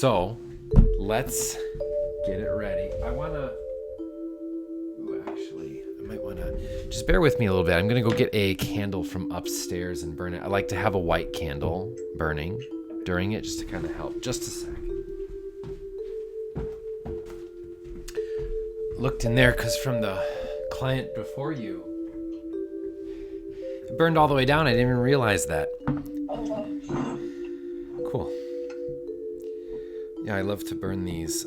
So let's get it ready. I might want to just bear with me a little bit. I'm going to go get a candle from upstairs and burn it. I like to have a white candle burning during it just to kind of help. Just a sec. Looked in there because from the client before you, it burned all the way down. I didn't even realize that. Cool. Yeah, I love to burn these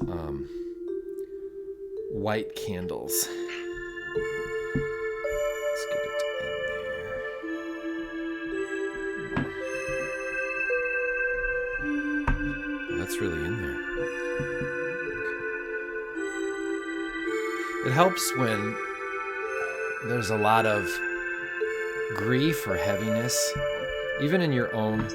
white candles. Let's get it in there. That's really in there. It helps when there's a lot of grief or heaviness, even in your own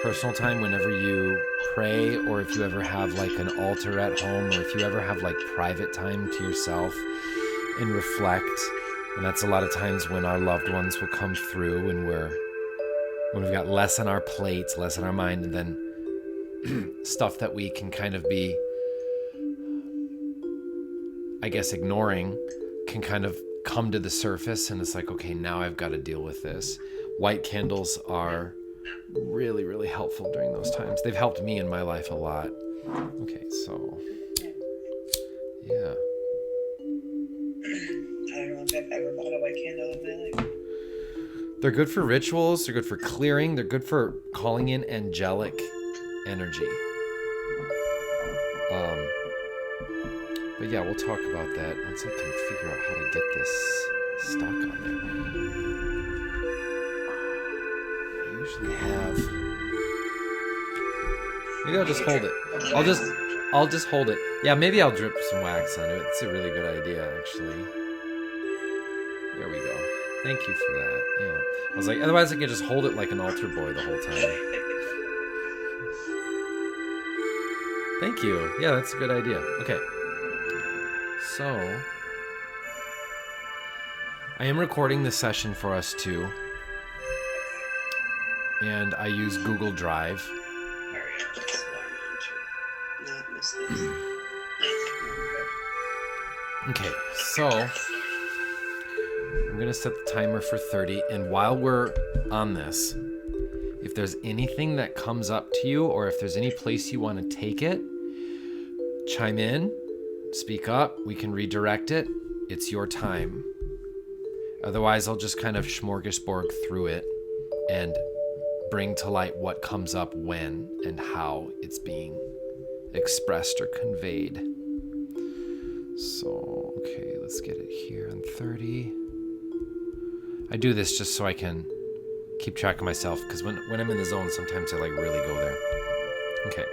personal time, whenever you pray, or if you ever have like an altar at home, or if you ever have like private time to yourself and reflect. And that's a lot of times when our loved ones will come through and when we've got less on our plates, less on our mind, and then stuff that we can kind of be, I guess, ignoring can kind of come to the surface, and it's like, okay, now I've got to deal with this. White candles are really, really helpful during those times. They've helped me in my life a lot. Okay, so yeah. I don't know if I've ever bought a white candle in my life. They're good for rituals, they're good for clearing, they're good for calling in angelic energy. But yeah, we'll talk about that once I can figure out how to get this stuck on there. I usually have. Maybe I'll just hold it. I'll just hold it. Yeah, maybe I'll drip some wax on it. It's a really good idea, actually. There we go. Thank you for that. Yeah. I was like, otherwise I could just hold it like an altar boy the whole time. Thank you. Yeah, that's a good idea. Okay. So, I am recording this session for us too, and I use Google Drive. Okay, so I'm gonna set the timer for 30, and while we're on this, if there's anything that comes up to you, or if there's any place you want to take it, chime in. Speak up, we can redirect it. It's your time. Otherwise, I'll just kind of smorgasbord through it and bring to light what comes up when and how it's being expressed or conveyed. So, okay, let's get it here on 30. I do this just so I can keep track of myself, because when I'm in the zone, sometimes I like really go there. Okay.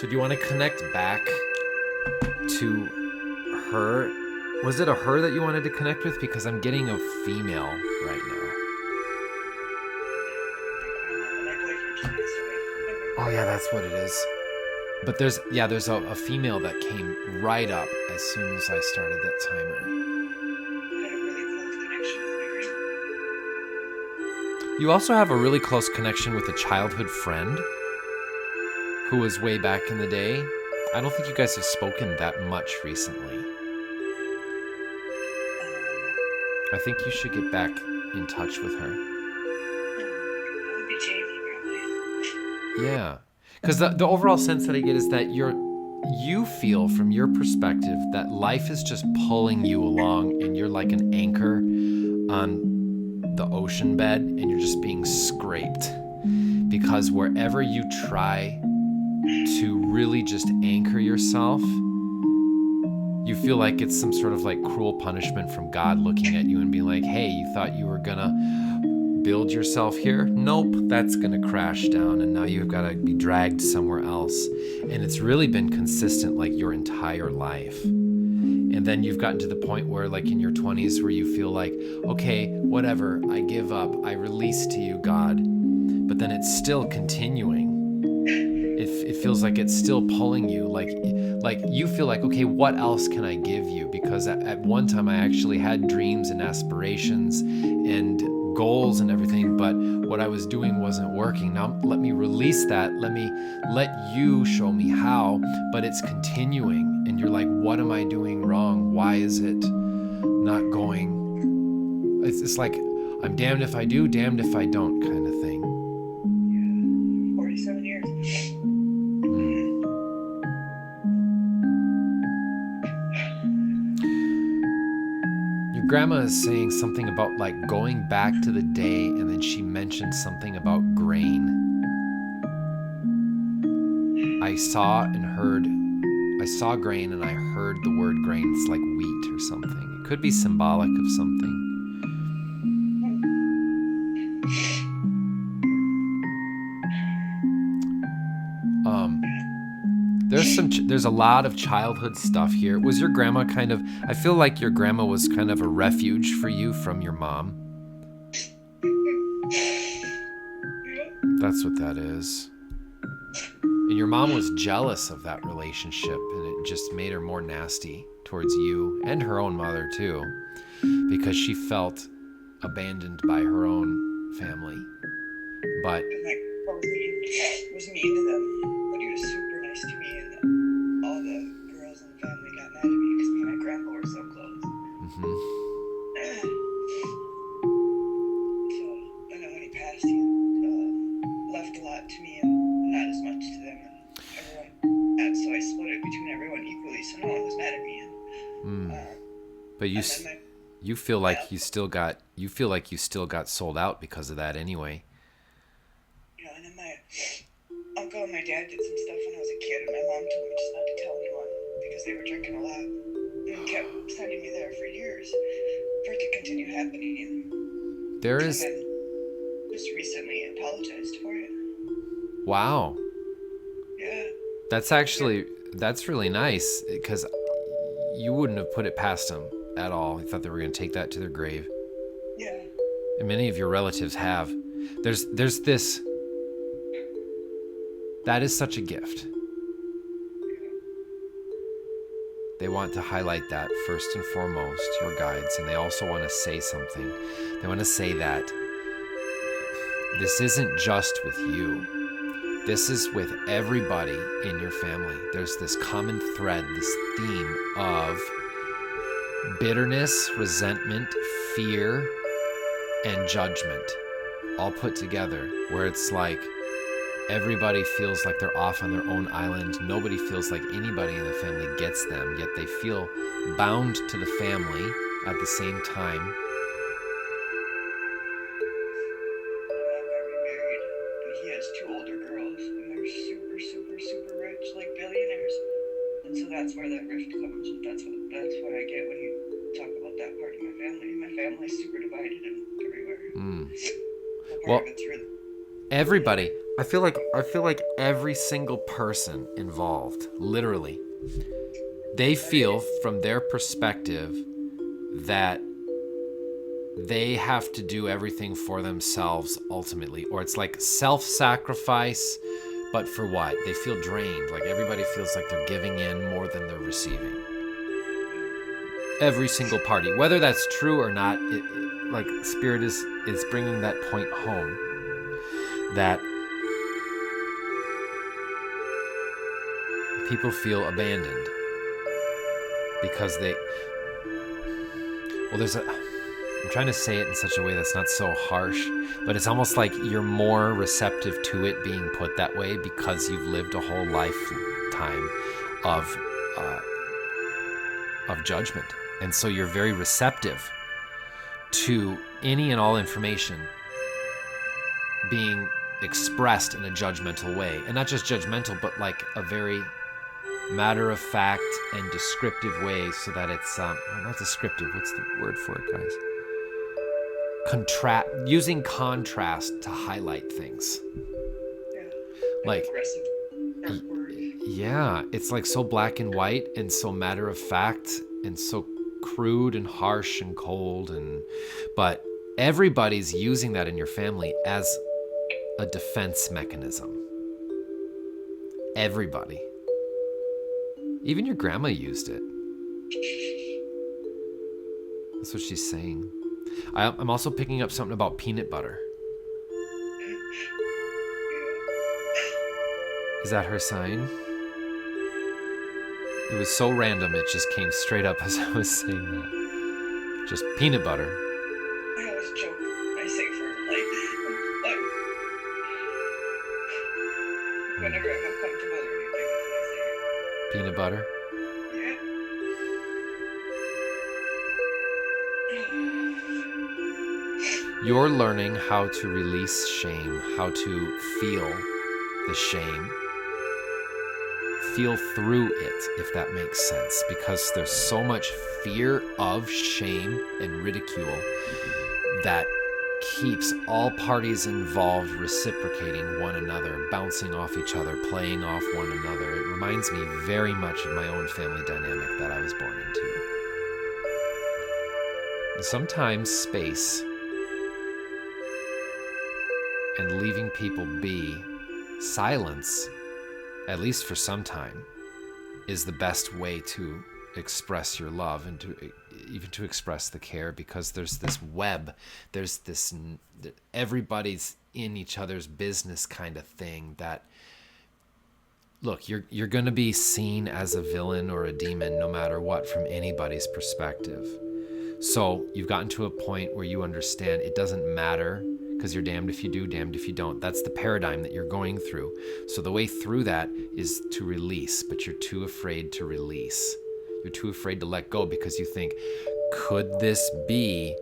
So do you want to connect back to her? Was it a her that you wanted to connect with? Because I'm getting a female right now. Oh yeah, that's what it is. But there's a female that came right up as soon as I started that timer. You also have a really close connection with a childhood friend who was way back in the day. I don't think you guys have spoken that much recently. I think you should get back in touch with her. That would be Jamie, probably. Yeah. Because the overall sense that I get is that you feel from your perspective that life is just pulling you along, and you're like an anchor on the ocean bed, and you're just being scraped. Because wherever you try to really just anchor yourself, you feel like it's some sort of like cruel punishment from God looking at you and being like, hey, you thought you were gonna build yourself here? Nope, that's gonna crash down, and now you've got to be dragged somewhere else. And it's really been consistent like your entire life. And then you've gotten to the point where, like in your 20s, where you feel like, okay, whatever, I give up, I release to you, God. But then it's still continuing. It feels like it's still pulling you, like you feel like, okay, what else can I give you? Because at one time I actually had dreams and aspirations and goals and everything, but what I was doing wasn't working. Now let me release that. Let you show me how, but it's continuing. And you're like, what am I doing wrong? Why is it not going? It's like, I'm damned if I do, damned if I don't kind of thing. Yeah. 47 years. Your grandma is saying something about like going back to the day, and then she mentioned something about grain. I saw grain and I heard the word grain. It's like wheat or something. It could be symbolic of something. There's a lot of childhood stuff here. Was your grandma I feel like your grandma was kind of a refuge for you from your mom. That's what that is. And your mom was jealous of that relationship, and it just made her more nasty towards you and her own mother too, because she felt abandoned by her own family. But was mean to them, but he was super nice to me, and all the girls in the family got mad at me because me and my grandpa were so close. So, and then when he passed, he left a lot to me and not as much to them and everyone. And so I split it between everyone equally, so no one was mad at me. But you feel like you still got sold out because of that anyway. And then my uncle and my dad did some stuff when I was a kid, and my mom told me just not to tell anyone because they were drinking a lot, and kept sending me there for years for it to continue happening. And then just recently apologized for it. Wow. Yeah. That's really nice, because you wouldn't have put it past them at all. I thought they were going to take that to their grave. Yeah. And many of your relatives have. There's this. That is such a gift. They want to highlight that first and foremost, your guides, and they also want to say something. They want to say that this isn't just with you. This is with everybody in your family. There's this common thread, this theme of bitterness, resentment, fear, and judgment all put together, where it's like everybody feels like they're off on their own island. Nobody feels like anybody in the family gets them, yet they feel bound to the family at the same time. My mom got remarried, and he has 2 older girls, and they're super, super, super rich, like billionaires. And so that's where that rift comes. That's what I get when you talk about that part of my family. My family's super divided and everywhere. Well, everybody. I feel like every single person involved, literally, they feel from their perspective that they have to do everything for themselves ultimately, or it's like self-sacrifice, but for what? They feel drained. Like everybody feels like they're giving in more than they're receiving. Every single party, whether that's true or not, like Spirit is bringing that point home, that people feel abandoned because I'm trying to say it in such a way that's not so harsh, but it's almost like you're more receptive to it being put that way because you've lived a whole lifetime of judgment. And so you're very receptive to any and all information being expressed in a judgmental way. And not just judgmental, but like a very matter-of-fact and descriptive way, so that it's not descriptive, what's the word for it, guys? Using contrast to highlight things. Yeah. Like aggressive word. Yeah, it's like so black and white and so matter-of-fact and so crude and harsh and cold, but everybody's using that in your family as a defense mechanism. Everybody. Even your grandma used it. That's what she's saying. I'm also picking up something about peanut butter. Is that her sign? It was so random, it just came straight up as I was saying that. Just peanut butter. I always joke. I say for whenever I'm uncomfortable or anything, that's what I say. Peanut butter? Yeah. You're learning how to release shame, how to feel the shame. Feel through it, if that makes sense, because there's so much fear of shame and ridicule that keeps all parties involved reciprocating one another, bouncing off each other, playing off one another. It reminds me very much of my own family dynamic that I was born into. And sometimes space and leaving people be, silence, at least for some time, is the best way to express your love and to even to express the care, because there's this web, there's this everybody's in each other's business kind of thing that, look, you're going to be seen as a villain or a demon no matter what from anybody's perspective. So you've gotten to a point where you understand it doesn't matter, because you're damned if you do, damned if you don't. That's the paradigm that you're going through. So the way through that is to release, but you're too afraid to release. You're too afraid to let go because you think, could this be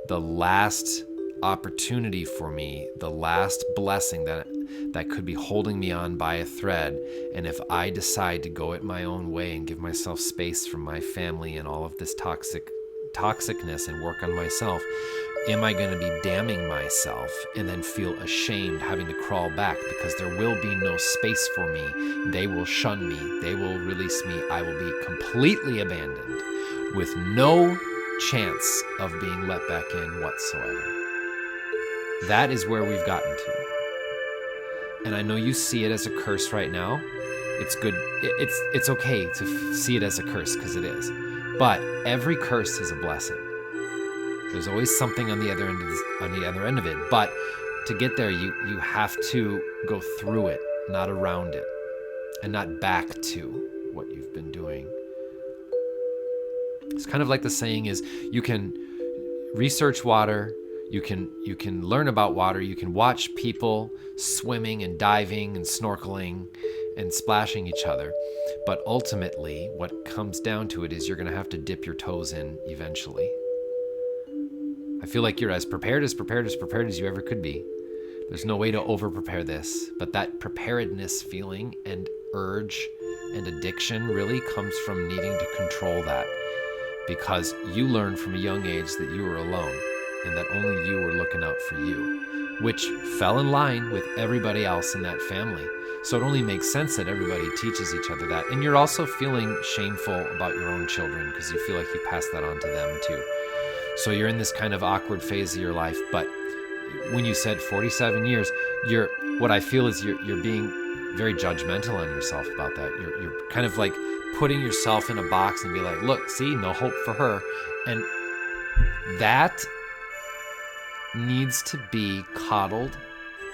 the last opportunity for me, the last blessing that could be holding me on by a thread? And if I decide to go it my own way and give myself space from my family and all of this toxicness and work on myself, am I going to be damning myself and then feel ashamed having to crawl back because there will be no space for me? They will shun me. They will release me. I will be completely abandoned with no chance of being let back in whatsoever. That is where we've gotten to. And I know you see it as a curse right now. It's good. It's okay to see it as a curse, because it is. But every curse is a blessing. There's always something on the other end of it. But to get there, you have to go through it, not around it, and not back to what you've been doing. It's kind of like the saying is, you can research water, you can learn about water, you can watch people swimming and diving and snorkeling and splashing each other. But ultimately, what comes down to it is you're going to have to dip your toes in eventually. I feel like you're as prepared as you ever could be. There's no way to over-prepare this, but that preparedness feeling and urge and addiction really comes from needing to control that, because you learned from a young age that you were alone and that only you were looking out for you, which fell in line with everybody else in that family. So it only makes sense that everybody teaches each other that. And you're also feeling shameful about your own children because you feel like you passed that on to them too. So you're in this kind of awkward phase of your life. But when you said 47 years, what I feel is you're being very judgmental on yourself about that. You're kind of like putting yourself in a box and be like, look, see, no hope for her. And that needs to be coddled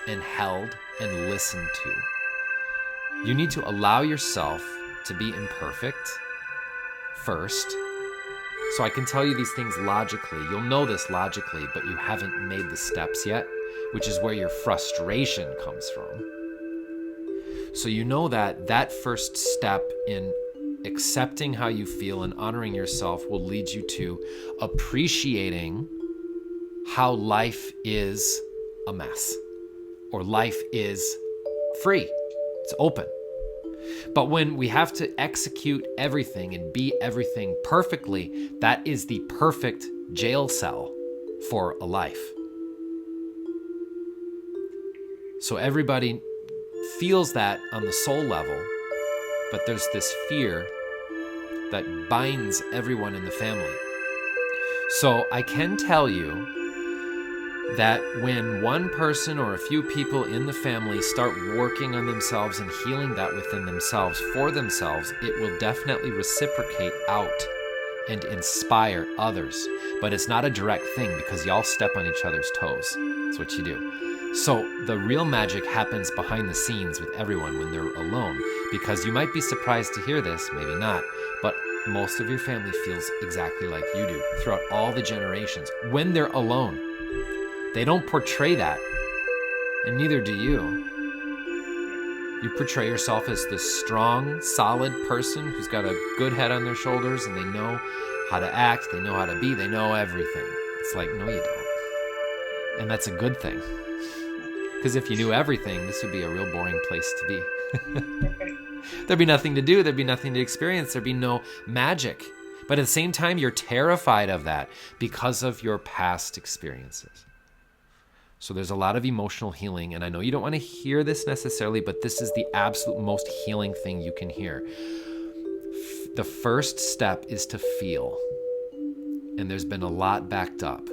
and held and listened to. You need to allow yourself to be imperfect first. So I can tell you these things logically. You'll know this logically, but you haven't made the steps yet, which is where your frustration comes from. So you know that first step in accepting how you feel and honoring yourself will lead you to appreciating how life is a mess, or life is free. It's open. But when we have to execute everything and be everything perfectly, that is the perfect jail cell for a life. So everybody feels that on the soul level, but there's this fear that binds everyone in the family. So I can tell you that when one person or a few people in the family start working on themselves and healing that within themselves for themselves, it will definitely reciprocate out and inspire others. But it's not a direct thing because y'all step on each other's toes. That's what you do. So the real magic happens behind the scenes with everyone when they're alone, because you might be surprised to hear this, maybe not, but most of your family feels exactly like you do throughout all the generations when they're alone. They don't portray that, and neither do you. You portray yourself as this strong, solid person who's got a good head on their shoulders, and they know how to act, they know how to be, they know everything. It's like, no, you don't. And that's a good thing. Because if you knew everything, this would be a real boring place to be. There'd be nothing to do, there'd be nothing to experience, there'd be no magic. But at the same time, you're terrified of that because of your past experiences. So there's a lot of emotional healing, and I know you don't want to hear this necessarily, but this is the absolute most healing thing you can hear. The first step is to feel. And there's been a lot backed up.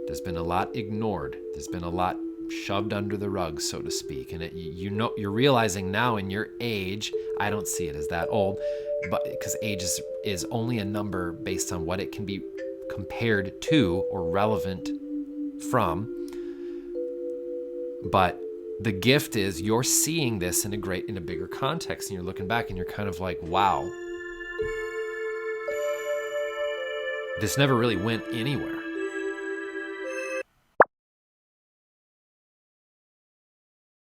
There's been a lot ignored. There's been a lot shoved under the rug, so to speak. And you're realizing now in your age, I don't see it as that old, but because age is only a number based on what it can be compared to or relevant from. But the gift is you're seeing this in a bigger context, and you're looking back and you're kind of like, wow, this never really went anywhere.